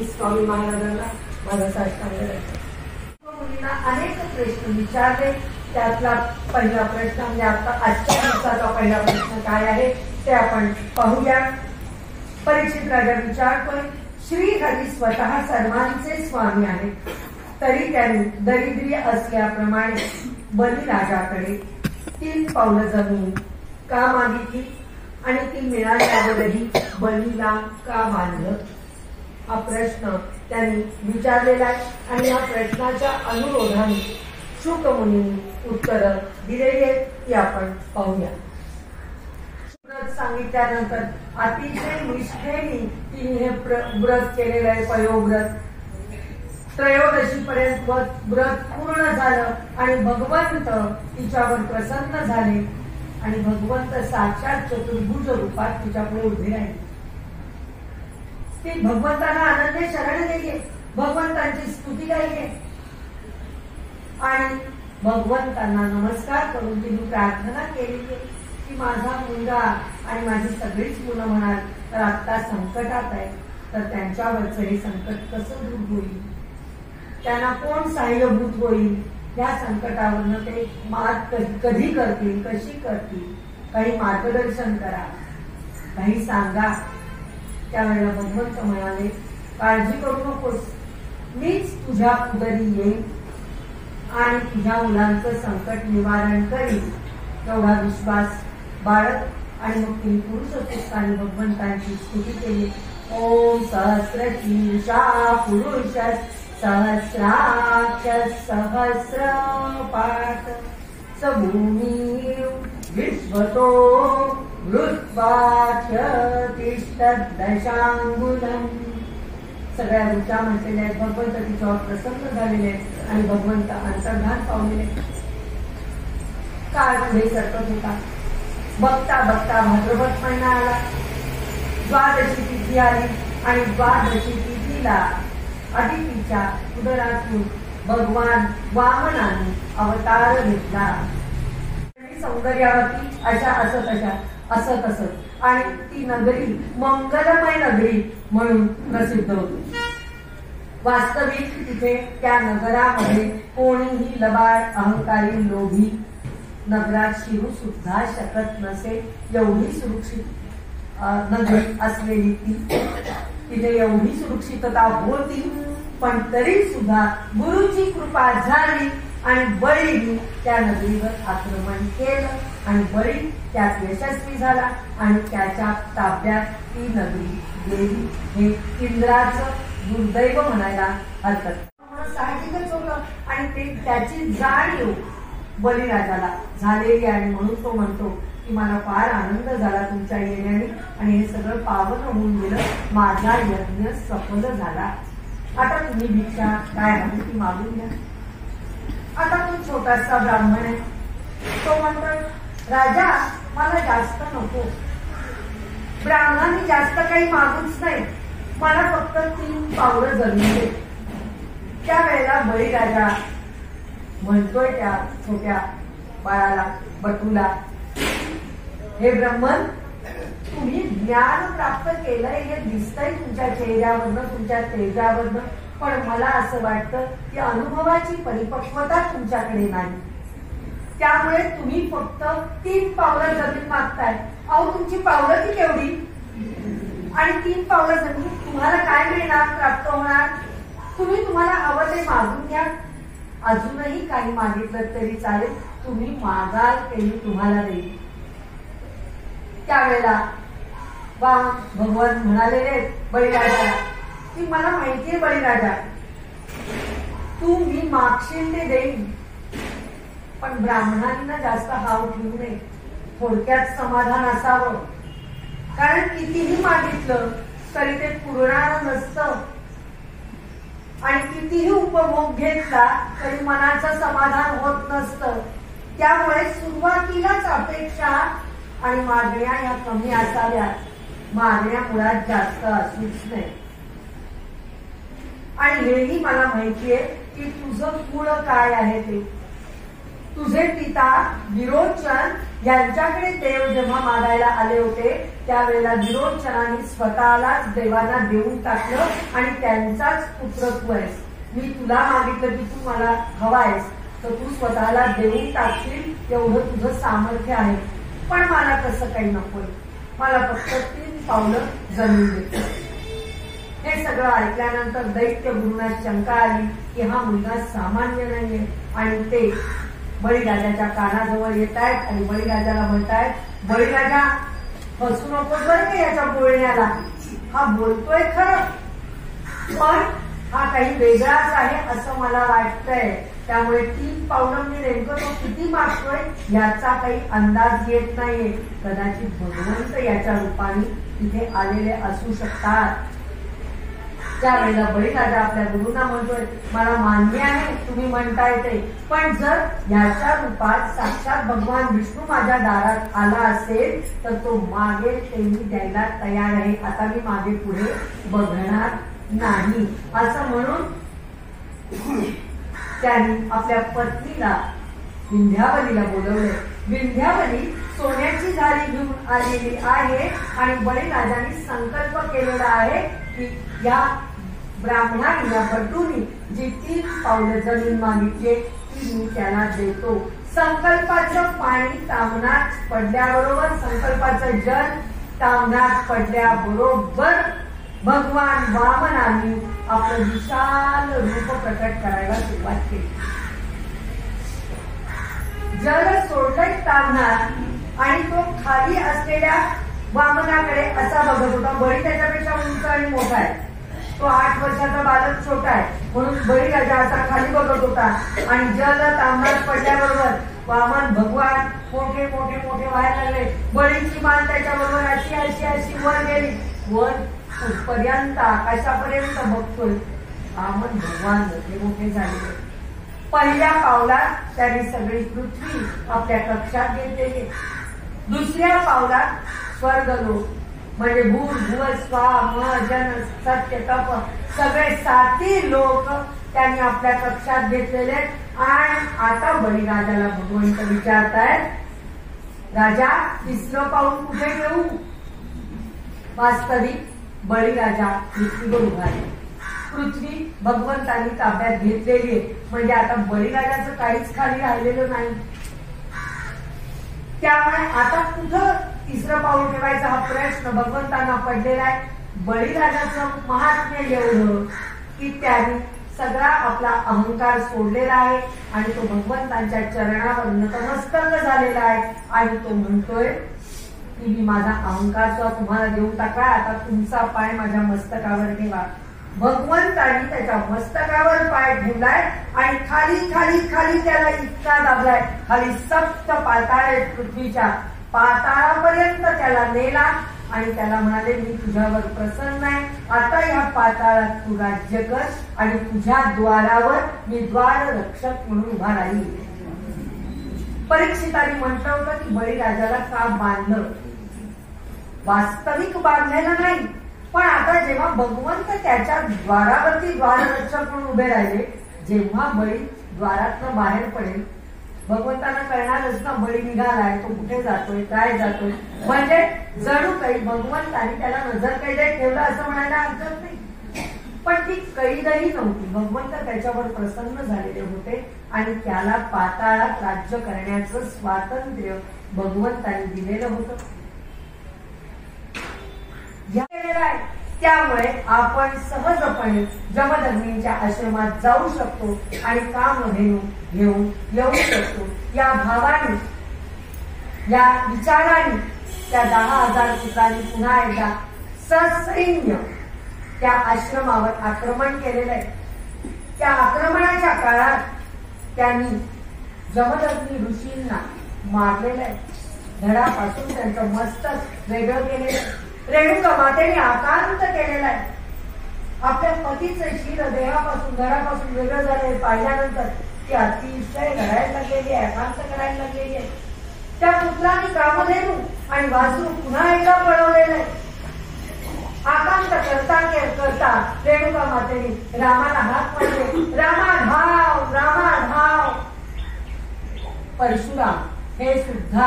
मी स्वामी महाराजांना माझा साष्टांग करते. मुलींना अनेक प्रश्न विचारले. त्यातला पहिला प्रश्न म्हणजे आता आजच्या दिवसाचा पहिला प्रश्न काय आहे ते आपण पाहूया. परीक्षित राजा विचारतोय, श्रीहरी स्वतः सर्वांचे स्वामी आहेत, तरी त्यांनी दरिद्री असल्याप्रमाणे बलिराजाकडे 3 पावलं जमीन का मागितली आणि ती मिळाल्यावरही बलीला का बांधलं? हा प्रश्न त्यांनी विचारलेला आहे आणि या प्रश्नाच्या अनुरोधाने शुक मुनींनी उत्तर दिलेली आहेत ती आपण पाहूया. व्रत सांगितल्यानंतर अतिशय निष्ठेने तिने हे व्रत केलेलं आहे, पयोव्रत. त्रयोदशी पर्यंत व्रत पूर्ण झालं आणि भगवंत तिच्यावर प्रसन्न झाले आणि भगवंत साक्षात चतुर्भुज रूपात तिच्यापुढे उभे राहिले. ती भगवंतांना आनंदे शरण गेली, भगवंतांची स्तुती गायली आणि भगवंतांना नमस्कार करून तिने प्रार्थना केली की माझा मुलगा आणि माझी सगळीच मुलं म्हणाल तर आता संकटात आहे, तर त्यांच्यावरचं हे संकट कसं दूर होईल, त्यांना कोण सहाय्यभूत होईल, या संकटावरनं ते मात कधी करतील, कशी करतील, काही मार्गदर्शन करा, काही सांगा. त्यावेळेला भगवंत म्हणाले, काळजी करू नकोस, मीच तुझ्या उदरी येईन आणि तुझ्या मुलांचं संकट निवारण करीन. तेवढा विश्वास बाळग आणि मग तिने पुरुषोत्तमाने भगवंतांची स्तुती केली. ओम सहस्रशीर्षा पुरुष सहस्राक्ष सहस्रपाठ सभूमी विश्वतो वृत्वाच्य तिष्ठदशांगुलम्. सगळ्या ऋचा म्हटलेल्या आहेत. भगवंत तिच्यावर प्रसन्न झालेले आहेत आणि भगवंत अंतर्धान पावलेले. काळ पुढे सरकत होता. बघता बघता भाद्रपद महिना आला. द्वादशी तिथी आली आणि द्वादशी तिथीला अदितीच्या उदरातून भगवान वामनाने अवतार घेतला. सौंदर्यावती अशा असत असत आणि ती नगरी मंगलमय नगरी म्हणून प्रसिद्ध होती. वास्तविक तिथे त्या नगरामध्ये कोणीही लबाड अहंकारी लोभी नगरात शिरू सुद्धा शकत नसे, एवढी सुरक्षित नगरी असलेली ती. तिथे एवढी सुरक्षितता होती, पण तरी सुद्धा गुरुची कृपा झाली आणि बळीने त्या नगरीवर आक्रमण केलं आणि बळी त्यात यशस्वी झाला आणि त्याच्या ताब्यात ती नगरी गेली. हे इंद्राचं दुर्दैव म्हणायला हरकत साहजिकच होतं आणि ते त्याची जाणीव बलिराजाला झालेली आणि म्हणून तो म्हणतो की मला फार आनंद झाला तुमच्या येण्याने आणि हे सगळं पावन होऊन गेलं, माझा यज्ञ सफल झाला. आता तुम्ही भिक्षा काय हवी ती मागून घ्या. आता तो छोटासा ब्राह्मण आहे. तो म्हणतो, राजा मला जास्त नको, ब्राह्मणांनी जास्त काही मागूच नाही, मला फक्त 3 पावलं जमीन दे. त्यावेळेला बळीराजा म्हणतोय त्या छोट्या बाळाला, बटूला, हे ब्राह्मण तुम्ही ज्ञान प्राप्त केलंय हे दिसतंय तुमच्या चेहऱ्यावरनं, तुमच्या तेजावरनं, पण मला असं वाटतं की अनुभवाची परिपक्वता तुमच्याकडे नाही. त्यामुळे तुम्ही फक्त 3 पावलं जमीन मागताय. अहो तुमची पावलं ती केवढी आणि 3 पावलं जमीन तुम्हाला काय मिळणार, प्राप्त होणार? तुम्ही तुम्हाला हवं ते मागून घ्या. अजूनही काही मागितलं तरी चालेल, तुम्ही मागाल ते मी तुम्हाला देईल. त्यावेळेला भगवान म्हणालेले बळीराजाला की मला माहितीये बळीराजा, तू मी मागशील ते देईन, पण ब्राह्मणांना जास्त हाव ठेवू नये, थोडक्यात समाधान असावं. कारण कितीही मागितलं तरी ते पुरणार नसतं आणि कितीही उपभोग घेतला तरी मनाचं समाधान होत नसतं. त्यामुळे सुरुवातीलाच अपेक्षा आणि मागण्या या कमी असाव्यात, मागण्या मुळात जास्त असूच नाही. आणि हेही मला माहितीये की तुझं कुळ काय आहे ते. तुझे पिता विरोचन यांच्याकडे देव जेव्हा मागायला आले होते त्यावेळेला विरोचनाने स्वतःलाच देवांना देऊन टाकलं आणि त्यांचाच पुत्र तू आहेस. मी तुला मागितलं की तू मला हवायस तर तू स्वतःला देऊन टाकशील एवढं तुझं सामर्थ्य आहे. पण मला तसं काही नकोय. मला फक्त 3 पावलं जमीन दे. हे सगळं ऐकल्यानंतर दैत्य गुरूंना शंका आली की हा मुलगा सामान्य नाहीये आणि ते बळीराजाच्या कानाजवळ येत आहेत आणि बळीराजाला म्हणतायत, बळीराजा फसू नकोस बरं का याच्या बोलण्याला. हा बोलतोय खरं पण हा काही वेगळाच आहे असं मला वाटतंय. त्यामुळे 3 पावलं मी नेमकं तो किती मागतोय याचा काही अंदाज येत नाहीये. कदाचित भगवंत याच्या रूपाने तिथे आलेले असू शकतात. त्यावेळेला बळीराजा आपल्या गुरूंना म्हणतोय, मला मान्य आहे तुम्ही म्हणताय ते, पण जर याच्या रूपात साक्षात भगवान विष्णू माझ्या दारात आला असेल तर तो मागेल ते मी द्यायला तयार आहे. आता मी मागे पुढे बघणार नाही असं म्हणून त्यांनी आपल्या पत्नीला विंध्यावलीला बोलवले. विंध्यावली सोन्याची झारी घेऊन आलेली आहे आणि बळीराजाने संकल्प केलेला आहे की या ब्राह्मणाने या भटूनी जी 3 पावलं जमीन मागितली ती मी त्याला देतो. संकल्पाचं पाणी तामणात पडल्याबरोबर संकल्पाचं जल तामणात पडल्याबरोबर भगवान वामनाने आपलं विशाल रूप प्रकट करायला सुरुवात केली. जल सोडलंय तामणात आणि तो खाली असलेल्या वामनाकडे असा बघत होता. बळी त्याच्यापेक्षा उंच आणि मोठा आहे. तो 8 वर्षाचा बालक छोटा आहे म्हणून बळीराजा असा खाली बघत होता आणि जल तांबडात पडल्याबरोबर वामन भगवान मोठे मोठे मोठे व्हायला लागले. बळीची मान त्याच्याबरोबर अशी अशी अशी वर गेली. वर पर्यंत आकाशापर्यंत बघतोय. वामन भगवान मोठे मोठे झाले. पहिल्या पावलात त्यांनी सगळी पृथ्वी आपल्या कक्षात घेतलेली. दुसऱ्या पावलात स्वर्गलोक म्हणजे भूर भुव स्वा म जन सत्य तप सगळे 7 लोक त्यांनी आपल्या कक्षात घेतलेले. आणि आता बळीराजाला भगवंत विचारतायत, राजा 3रं पाऊल कुठे घेऊ. वास्तविक बळीराजा पृथ्वीवर उभा आहे. पृथ्वी भगवंतांनी ताब्यात घेतलेली आहे म्हणजे आता बळीराजाचं काहीच खाली राहिलेलं नाही. त्यामुळे आता कुठं 3रं पाऊल ठेवायचा हा प्रश्न भगवंतांना पडलेला आहे. बळीराजाचं महात्म्य एवढं की त्यांनी सगळा आपला अहंकार सोडलेला आहे आणि तो भगवंतांच्या चरणावर नतमस्तक झालेला आहे आणि तो म्हणतोय की मी माझा अहंकार सुद्धा तुम्हाला देऊन टाका. आता तुमचा पाय माझ्या मस्तकावर ठेवा. भगवंतांनी त्याच्या मस्तकावर पाय ठेवलाय आणि खाली खाली खाली त्याला इतका दाबलाय. खाली 7 पाताळ आहेत पृथ्वीच्या. पाताळापर्यंत त्याला नेला आणि त्याला म्हणाले, मी तुझ्यावर प्रसन्न आहे. आता या पाताळात तू राज्य कर आणि तुझ्या द्वारावर मी द्वार रक्षक म्हणून उभा राहील. परीक्षितांनी म्हटलं होतं की बळीराजाला का बांधलं. वास्तविक बांधलेलं नाही पण आता जेव्हा भगवंत त्याच्या द्वारावरती द्वाररक्षक म्हणून उभे राहिले, जेव्हा बळी द्वारातनं बाहेर पडेल भगवंतांना कळणारच ना बळी निघालाय, तो कुठे जातोय काय जातोय. म्हणजे जणू काही भगवंतांनी त्याला नजर कैदेत ठेवलं असं म्हणायला हरकत नाही. पण ती कैदही नव्हती. भगवंत त्याच्यावर प्रसन्न झालेले होते आणि त्याला पाताळात राज्य करण्याचं स्वातंत्र्य भगवंतांनी दिलेलं होतं. त्यामुळे आपण सहजपणे जमदग्नींच्या आश्रमात जाऊ शकतो आणि कामधेनू घेऊन येऊ शकतो. या भावाने या विचाराने त्या 10,000 पुत्रांनी पुन्हा एकदा ससैन्य त्या आश्रमावर आक्रमण केलेलं आहे. त्या आक्रमणाच्या काळात त्यांनी जमदग्नी ऋषींना मारलेलं आहे. धडापासून त्यांचं मस्तक वेगळं केलेलं आहे. रेणुका मातेने आकांत केलेला आहे. आपल्या पतीचं शिर देहापासून घरापासून वेगळं झालंय पाहिल्यानंतर ती अतिशय रडायला लागलेली आहे, आकांत करायला लागलेली आहे. त्या पुत्राने कामधेनू आणि वासरू पुन्हा एकदा पळवलेलं आहे. आकांत करता करता रेणुका मातेने रामाला हात मारले, रामा धाव रामा धाव. परशुराम हे सुद्धा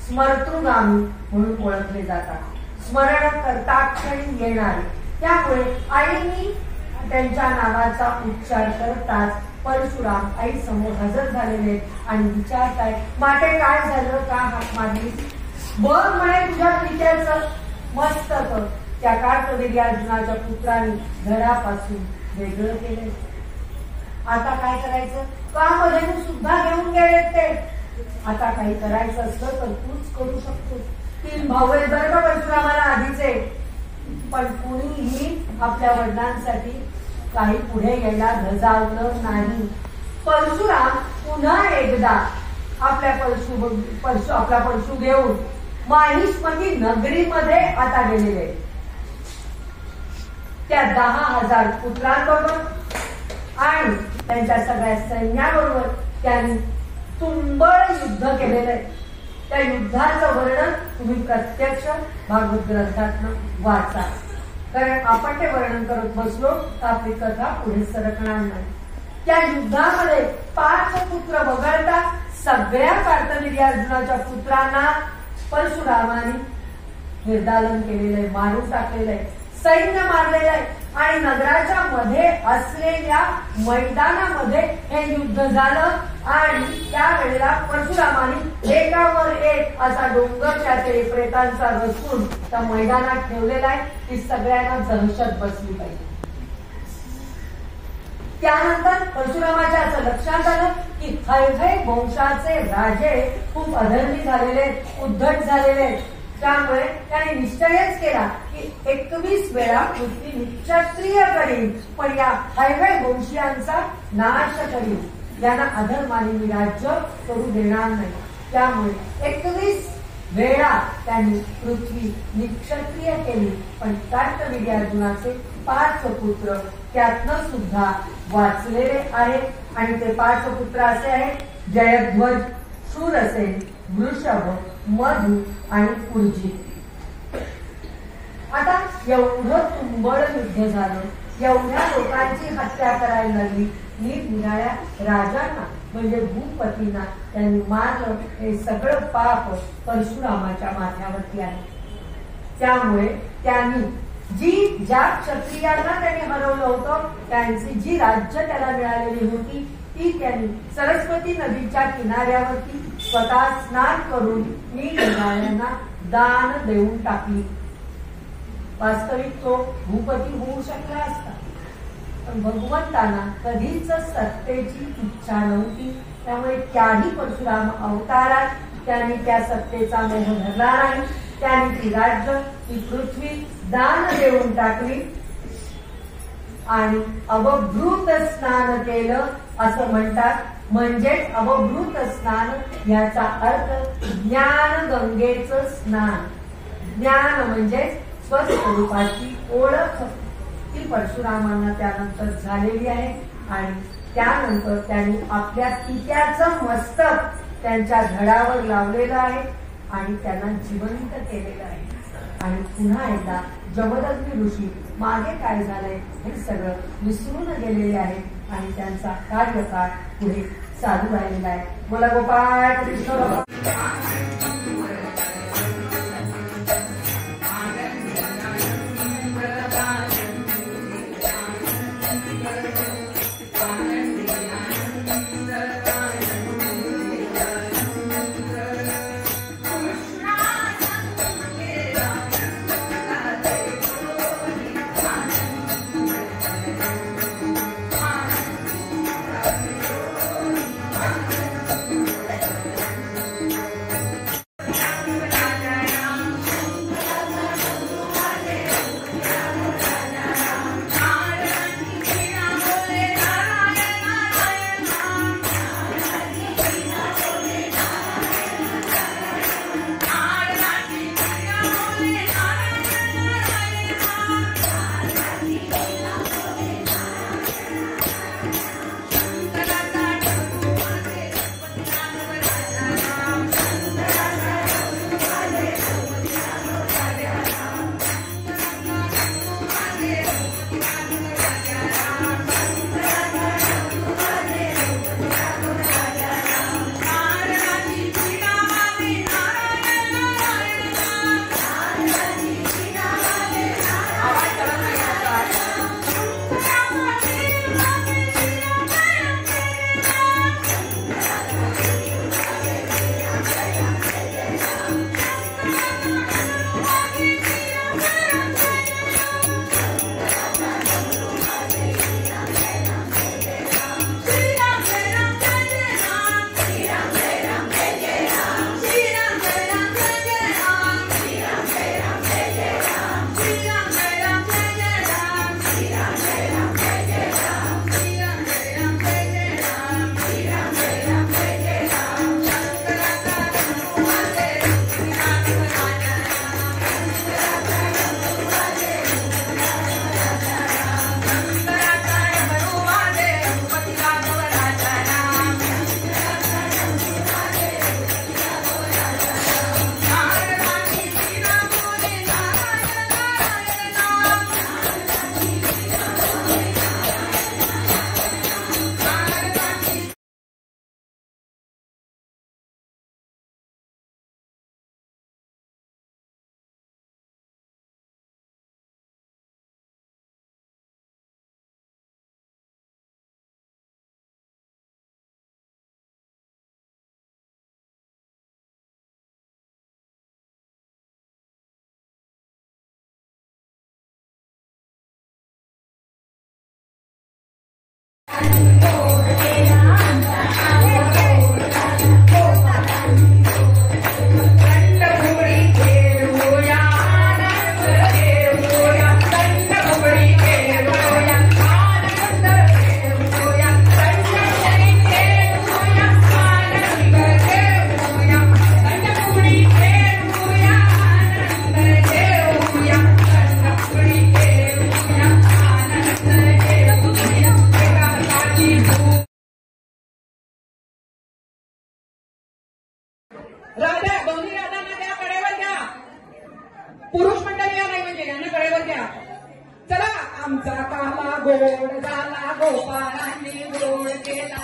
स्मर्तृगामी म्हणून ओळखले जातात, स्मरण करता क्षणी येणारे. त्यामुळे आईनी त्यांच्या नावाचा उच्चार करताच परशुराम आई समोर हजर झालेले आणि विचारताय, माटे काय झालं, का हाक मारली? बघ म्हणे तुझ्या पित्याचं मस्तक त्या कार्तवीर्यार्जुनाच्या पुत्राने धडापासून वेगळं केले. आता काय करायचं? का मध्ये सुद्धा घेऊन गेले ते. आता काही करायचं असलं तर तूच करू शकतो. 3 भाऊ आहेत बरं का परशुरामाला आधीचे, पण कुणीही आपल्या वडिलांसाठी काही पुढे यायला धजावलं नाही. परशुराम पुन्हा एकदा आपला परशु घेऊन माहिष्मती नगरीमध्ये आता गेलेले. त्या 10,000 पुत्रांबरोबर आणि त्यांच्या सगळ्या सैन्याबरोबर त्यांनी तुंबळ युद्ध केलेलं आहे. त्या युद्धाचं वर्णन तुम्ही प्रत्यक्ष भागवत ग्रंथातनं वाचा, कारण आपण ते वर्णन करत बसलो तर आपली कथा पुढे सरकणार नाही. त्या युद्धामध्ये 5 पुत्र वगळता सगळ्या कार्तवीर्यार्जुनाच्या पुत्रांना परशुरामाने निर्दालन केलेलं आहे, मारून टाकलेलं आहे, सैन्य मारलेलं आहे. आणि नगराच्या मध्ये असलेल्या मैदानामध्ये हे युद्ध झालं. आणि त्यावेळेला परशुरामाने एकावर एक असा डोंगर त्याचे प्रेतांचा रचून त्या मैदानात ठेवलेला आहे की सगळ्यांना दहशत बसली पाहिजे. त्यानंतर परशुरामाच्या असं लक्षात आलं की हैहय वंशाचे राजे खूप अधर्मी झालेले, उद्धट झालेले. त्यामुळे त्याने निश्चयच केला की 21 वेळा पृथ्वी क्षत्रिय करीन, पण या हैहय वंशीयांचा नाश करीन. यांना अधर्माने मी राज्य करू देणार नाही. त्यामुळे 21 वेळा त्यांनी पृथ्वी निक्षत्रिय केली. पण कार्तवीर्यार्जुनाचे 5 पुत्र त्यातनं सुद्धा वाचलेले आहेत. आणि ते 5 पुत्र असे आहेत: जयध्वज, शूरसेन, वृषभ, मधु आणि पुरजित. आता एवढं तुंबळ युद्ध झालं, एवढ्या लोकांची हत्या करायला लागली. निरनिराळ्या राजांना म्हणजे भूपतींना त्यांनी मारलं. हे सगळं पाप परशुरामाच्या माथ्यावरती आहे. त्यामुळे त्यांनी ज्या क्षत्रियांना त्यांनी हरवलं होतं, त्यांची जी राज्य त्याला मिळालेली होती ती त्यांनी सरस्वती नदीच्या किनाऱ्यावरती स्वतः स्नान करून निरनिराळ्यांना दान देऊन टाकली. वास्तविक तो भूपती होऊ शकला असता, पण भगवंतांना कधीच सत्तेची इच्छा नव्हती. त्यामुळे त्याही परशुराम अवतारात त्यांनी त्या सत्तेचा मोह धरला नाही. त्यांनी ती राज्य, ती पृथ्वी दान देऊन टाकली आणि अवभृत स्नान केलं असं म्हणतात. म्हणजेच अवभृत स्नान याचा अर्थ ज्ञान गंगेचं स्नान. ज्ञान म्हणजे स्वस्वरूपाची ओळख, ती परशुरामांना त्यानंतर झालेली आहे. आणि त्यानंतर त्यांनी आपल्या पित्याचं मस्तक त्यांच्या धडावर लावलेलं आहे आणि त्यांना जिवंत केलेलं आहे. आणि पुन्हा एकदा जमदग्नी ऋषी मागे काय झालंय हे सगळं विसरून गेलेले आहेत आणि त्यांचा कार्यकाळ पुढे चालू राहिलेला आहे. मला गोपाळ कृष्ण राधा दोन्ही राधांना त्या कडेवर घ्या. पुरुष मंडळी या नाही म्हणजे यांना कडेवर घ्या. चला. आमचा काला गोड झाला गोपाळांनी गोड केला.